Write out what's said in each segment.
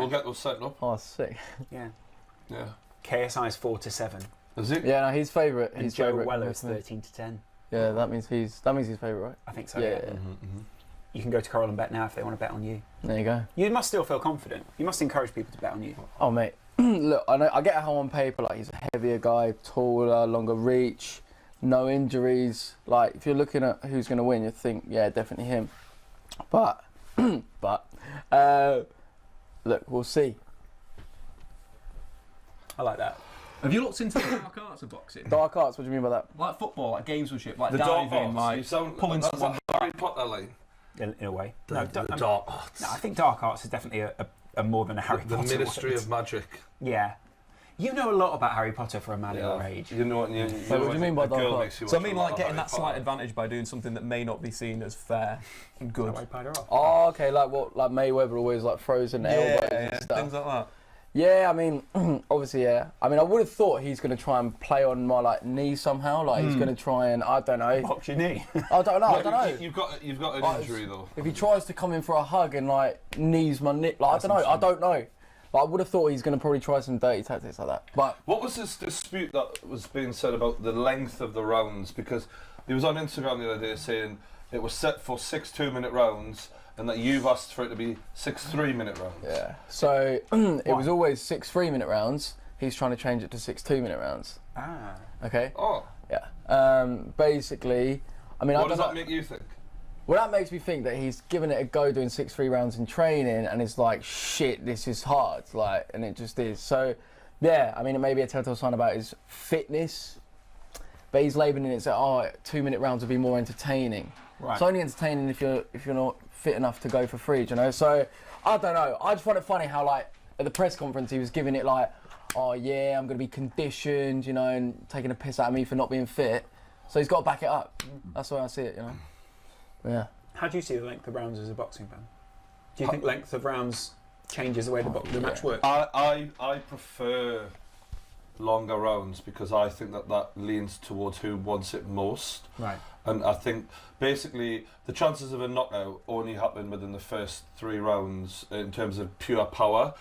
we'll get those set up. Oh, sick. Yeah. Yeah. KSI's 4-7. Is it? Yeah, no, his favourite. And His Joe favourite. Weller's 13-10. Yeah, that means he's favourite, right? I think so. Yeah. Yeah. You can go to Coral and bet now if they want to bet on you. There you go. You must still feel confident. You must encourage people to bet on you. Oh, mate. Look, I get how on paper, like, he's a heavier guy, taller, longer reach, no injuries. Like, if you're looking at who's going to win, you think, yeah, definitely him. But, look, we'll see. I like that. Have you looked into the dark arts of boxing? Dark arts, what do you mean by that? Like football, like gamesmanship, like The dark diving, arts. You like sound pulling that's someone a Harry Potter line. In a way. The dark arts. No, I think dark arts is definitely a more than a Harry The Potter Ministry word. of Magic. Yeah. You know a lot about Harry Potter for a man your age. You know what? You So what do you mean by dark arts? So I mean, like getting that slight advantage by doing something that may not be seen as fair and good. Oh, okay, like what? Like Mayweather always like frozen elbows and stuff. Things like that. Yeah, I mean, obviously, yeah. I mean, I would have thought he's going to try and play on my like knee somehow. Like he's going to try and I don't know. Box your knee. I don't know. You've got an injury though. If he tries to come in for a hug and like knees my knee, like I don't know. But I would have thought he's going to probably try some dirty tactics like that. But what was this dispute that was being said about the length of the rounds? Because he was on Instagram the other day saying it was set for 6 2-minute rounds, and that you've asked for it to be 6 3-minute rounds. yeah, so it was always 6 3-minute rounds. He's trying to change it to 6 2-minute rounds. Ah. Okay. Oh. Yeah. Basically, I mean, What does that make you think? Well, that makes me think that he's given it a go doing 6 3 rounds in training, and it's like, shit, this is hard, like, and it just is. So, yeah, I mean, it may be a telltale sign about his fitness, but he's labelling it as, 2-minute rounds would be more entertaining. Right. It's only entertaining if you're not fit enough to go for free, do you know? So, I don't know. I just find it funny how, like, at the press conference, he was giving it like, oh yeah, I'm going to be conditioned, you know, and taking a piss out of me for not being fit. So he's got to back it up. That's the way I see it, you know. Yeah. How do you see the length of rounds as a boxing fan? Do you think length of rounds changes the way the match works? I prefer longer rounds because I think that leans towards who wants it most. Right. And I think basically the chances of a knockout only happen within the first 3 rounds in terms of pure power.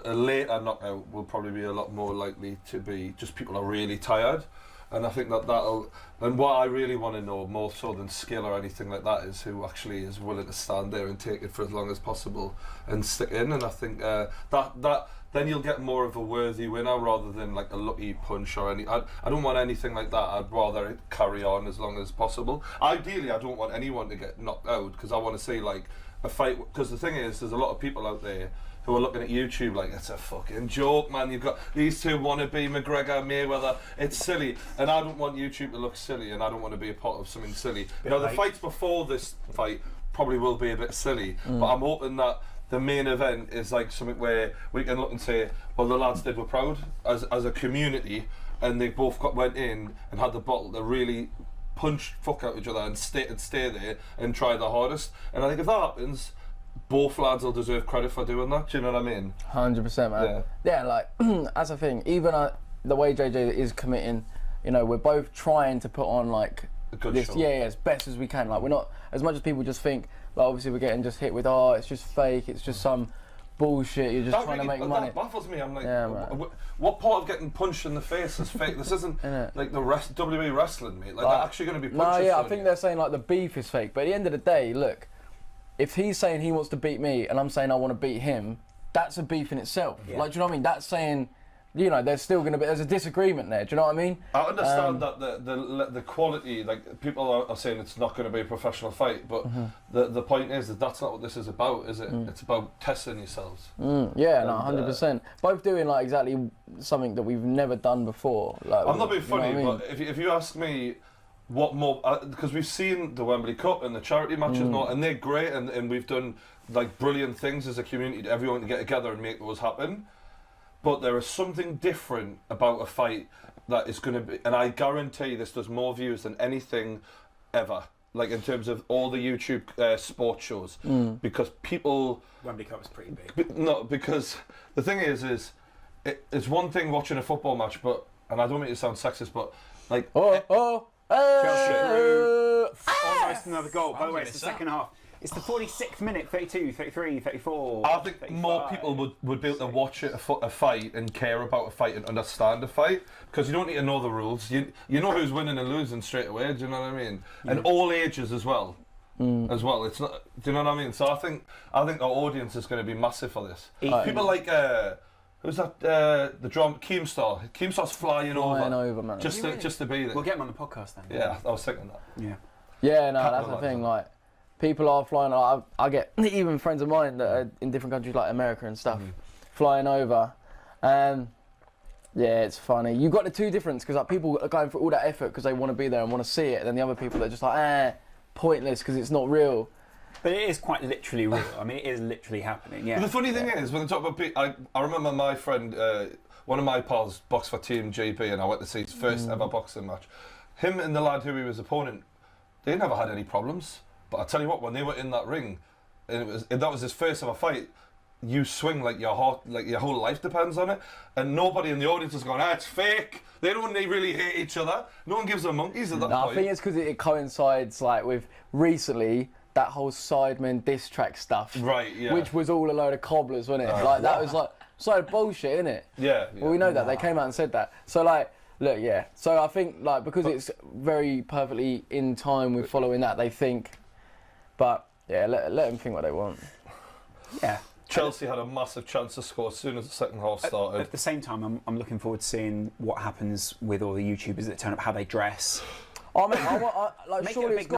A later knockout will probably be a lot more likely to be just people are really tired. And I think that'll. And what I really want to know, more so than skill or anything like that, is who actually is willing to stand there and take it for as long as possible and stick in. And I think that then you'll get more of a worthy winner rather than like a lucky punch or any. I don't want anything like that. I'd rather it carry on as long as possible. Ideally, I don't want anyone to get knocked out because I want to see like a fight. Because the thing is, there's a lot of people out there who are looking at YouTube like, it's a fucking joke, man. You've got these two wannabe McGregor, Mayweather. It's silly. And I don't want YouTube to look silly, and I don't want to be a part of something silly. You know, the fights before this fight probably will be a bit silly, but I'm hoping that the main event is like something where we can look and say, well, the lads were proud as a community, and they both went in and had the bottle to really punch fuck out each other and stay there and try their hardest. And I think if that happens, both lads will deserve credit for doing that. Do you know what I mean? 100%, man. Yeah, like as a thing, even the way JJ is committing, you know, we're both trying to put on like a good this, show. yeah, as best as we can. Like we're not, as much as people just think, like obviously we're getting just hit with, it's just fake, it's just some bullshit. You're just trying to make money. That baffles me. I'm like, yeah, what part of getting punched in the face is fake? This isn't like the WWE wrestling, mate. Like they're actually going to be punching. No, yeah, I think they're saying like the beef is fake, but at the end of the day, look. If he's saying he wants to beat me and I'm saying I want to beat him, that's a beef in itself. Yeah. Like, do you know what I mean? That's saying, you know, there's still going to be, there's a disagreement there. Do you know what I mean? I understand that the quality, like people are saying it's not going to be a professional fight, but the point is that that's not what this is about, is it? It's about testing yourselves. Yeah, no, 100%. Both doing like exactly something that we've never done before. Like, I'm not being funny, you know what I mean? but if you ask me, what more? Because we've seen the Wembley Cup and the charity matches and all, and they're great, and we've done like brilliant things as a community, everyone to get together and make those happen. But there is something different about a fight that is going to be, and I guarantee this does more views than anything ever. Like in terms of all the YouTube sports shows, because people. Wembley Cup was pretty big. No, because the thing is it's one thing watching a football match, but and I don't mean to sound sexist, but like. Chelsea through almost another goal. By the way, it's the second half. It's the 46th minute, 32, 33, 34. I think 35. more people would be able to watch a fight and care about a fight and understand a fight, because you don't need to know the rules. You know who's winning and losing straight away. Do you know what I mean? And all ages as well. As well, it's not. Do you know what I mean? So I think our audience is going to be massive for this. People like who's that? The drum Keemstar. Keemstar's flying over, man. just to be there. We'll get him on the podcast then. Yeah, I was thinking that. Yeah. Yeah, no, that's the thing. Like, people are flying. Like, I get even friends of mine that are in different countries like America and stuff, flying over, and yeah, it's funny. You got the two difference, because like people are going through all that effort because they want to be there and want to see it, and then the other people are just like, pointless because it's not real. But it is quite literally real. I mean, it is literally happening. Yeah. But the funny thing is, when they talk about, I remember my friend, one of my pals boxed for Team GB, and I went to see his first ever boxing match. Him and the lad who he was opponent, they never had any problems. But I tell you what, when they were in that ring, and that was his first ever fight, you swing like your whole life depends on it, and nobody in the audience is going, it's fake. They don't really hate each other. No one gives them monkeys at that point. I think it's because it coincides like with recently that whole Sidemen diss track stuff, right? Yeah. Which was all a load of cobblers, wasn't it? Like that was like so bullshit, innit? Yeah. Well, we know that they came out and said that. So like, look, yeah. So I think like because it's very perfectly in time with following that, they think. But yeah, let them think what they want. Yeah. Chelsea had a massive chance to score as soon as the second half started. At the same time, I'm looking forward to seeing what happens with all the YouTubers that turn up, how they dress. I mean, like Make it a surely big it's got